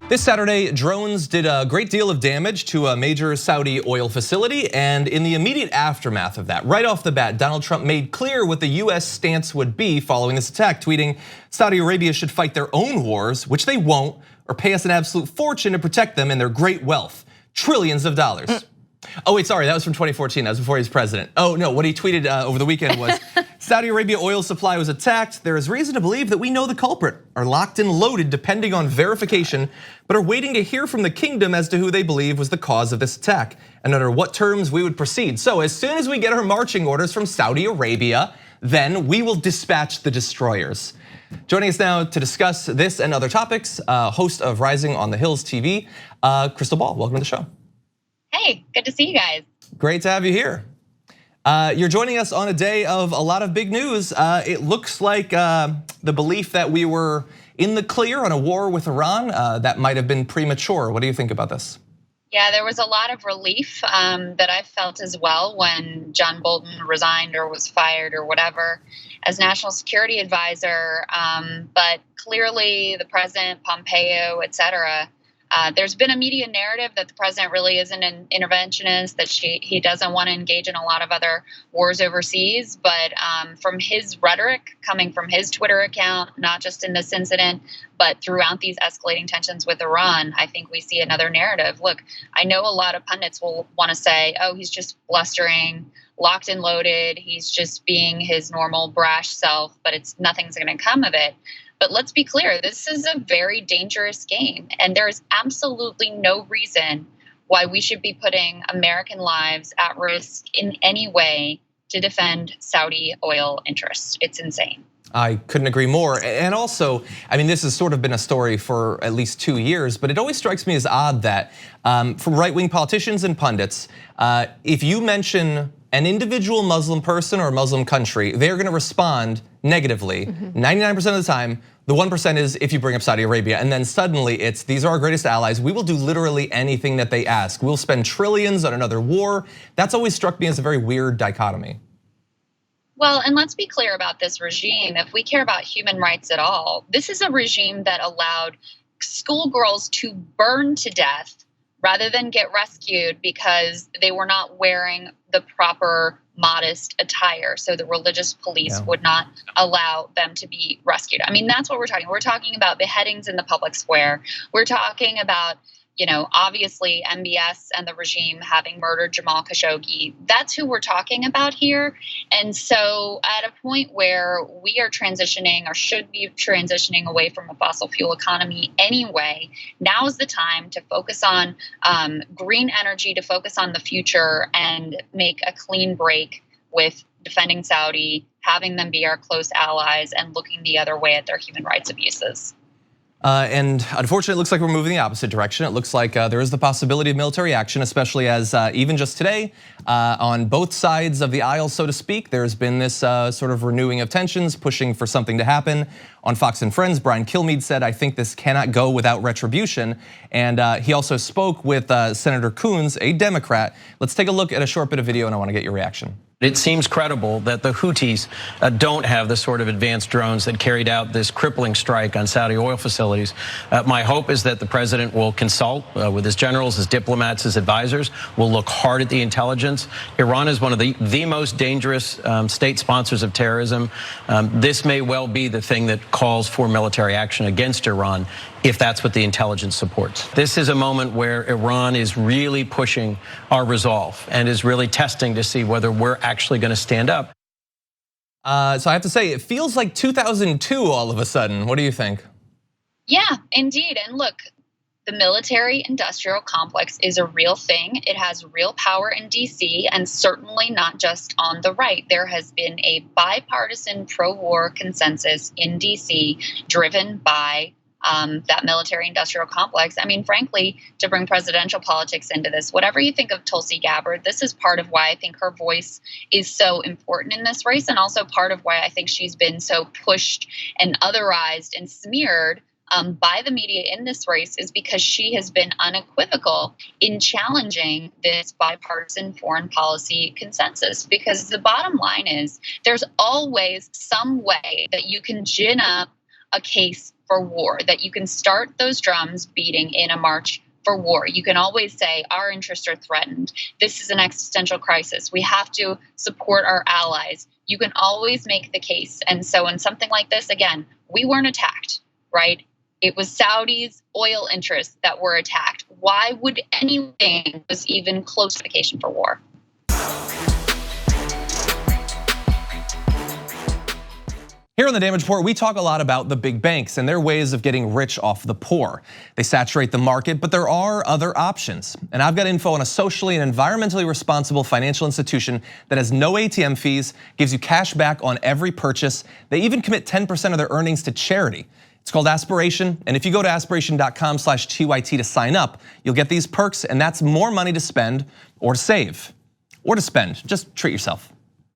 This Saturday, drones did a great deal of damage to a major Saudi oil facility, and in the immediate aftermath of that, right off the bat, Donald Trump made clear what the US stance would be following this attack, tweeting, Saudi Arabia should fight their own wars, which they won't, or pay us an absolute fortune to protect them and their great wealth, trillions of dollars. Oh wait, sorry, that was from 2014, that was before he was president. Oh no, what he tweeted over the weekend was, Saudi Arabia oil supply was attacked. There is reason to believe that we know the culprit, are locked and loaded depending on verification, but are waiting to hear from the kingdom as to who they believe was the cause of this attack, and under what terms we would proceed. So as soon as we get our marching orders from Saudi Arabia, then we will dispatch the destroyers. Joining us now to discuss this and other topics, host of Rising on the Hills TV, Crystal Ball, welcome to the show. Hey, good to see you guys. Great to have you here. You're joining us on a day of a lot of big news. It looks like the belief that we were in the clear on a war with Iran, that might have been premature. What do you think about this? Yeah, there was a lot of relief that I felt as well when John Bolton resigned or was fired or whatever as national security advisor. But clearly the president, Pompeo, et cetera, there's been a media narrative that the president really isn't an interventionist, that he doesn't want to engage in a lot of other wars overseas. But from his rhetoric coming from his Twitter account, not just in this incident, but throughout these escalating tensions with Iran, I think we see another narrative. Look, I know a lot of pundits will want to say, oh, he's just blustering, locked and loaded. He's just being his normal brash self, but nothing's going to come of it. But let's be clear, this is a very dangerous game, and there is absolutely no reason why we should be putting American lives at risk in any way to defend Saudi oil interests. It's insane. I couldn't agree more. And also, I mean, this has sort of been a story for at least 2 years, but it always strikes me as odd that from right-wing politicians and pundits, if you mention an individual Muslim person or Muslim country, they're gonna respond negatively 99% of the time. The 1% is if you bring up Saudi Arabia, and then suddenly it's, these are our greatest allies. We will do literally anything that they ask. We'll spend trillions on another war. That's always struck me as a very weird dichotomy. Well, and let's be clear about this regime. If we care about human rights at all, this is a regime that allowed schoolgirls to burn to death rather than get rescued because they were not wearing the proper modest attire. So the religious police would not allow them to be rescued. I mean, that's what we're talking. We're talking about beheadings in the public square. We're talking about, obviously MBS and the regime having murdered Jamal Khashoggi. That's who we're talking about here. And so at a point where we are transitioning or should be transitioning away from a fossil fuel economy anyway, now is the time to focus on green energy, to focus on the future and make a clean break with defending Saudi, having them be our close allies and looking the other way at their human rights abuses. And unfortunately, it looks like we're moving the opposite direction. It looks like there is the possibility of military action, especially as even just today, on both sides of the aisle, so to speak, there's been this sort of renewing of tensions, pushing for something to happen. On Fox and Friends, Brian Kilmeade said, I think this cannot go without retribution. And he also spoke with Senator Coons, a Democrat. Let's take a look at a short bit of video and I want to get your reaction. It seems credible that the Houthis don't have the sort of advanced drones that carried out this crippling strike on Saudi oil facilities. My hope is that the president will consult with his generals, his diplomats, his advisors, will look hard at the intelligence. Iran is one of the most dangerous state sponsors of terrorism. This may well be the thing that calls for military action against Iran, if that's what the intelligence supports. This is a moment where Iran is really pushing our resolve and is really testing to see whether we're actually going to stand up. So I have to say, it feels like 2002 all of a sudden. What do you think? Yeah, indeed. And look, the military industrial complex is a real thing. It has real power in DC and certainly not just on the right. There has been a bipartisan pro-war consensus in DC driven by that military-industrial complex. I mean, frankly, to bring presidential politics into this, whatever you think of Tulsi Gabbard, this is part of why I think her voice is so important in this race, and also part of why I think she's been so pushed and otherized and smeared by the media in this race, is because she has been unequivocal in challenging this bipartisan foreign policy consensus. Because the bottom line is there's always some way that you can gin up a case for war, that you can start those drums beating in a march for war. You can always say our interests are threatened. This is an existential crisis. We have to support our allies. You can always make the case. And so in something like this, again, we weren't attacked, right? It was Saudi's oil interests that were attacked. Why would anything was even close to vacation for war? Here on the Damage Report, we talk a lot about the big banks and their ways of getting rich off the poor. They saturate the market, but there are other options. And I've got info on a socially and environmentally responsible financial institution that has no ATM fees, gives you cash back on every purchase. They even commit 10% of their earnings to charity. It's called Aspiration, and if you go to aspiration.com/TYT to sign up, you'll get these perks, and that's more money to spend or to save or to spend. Just treat yourself.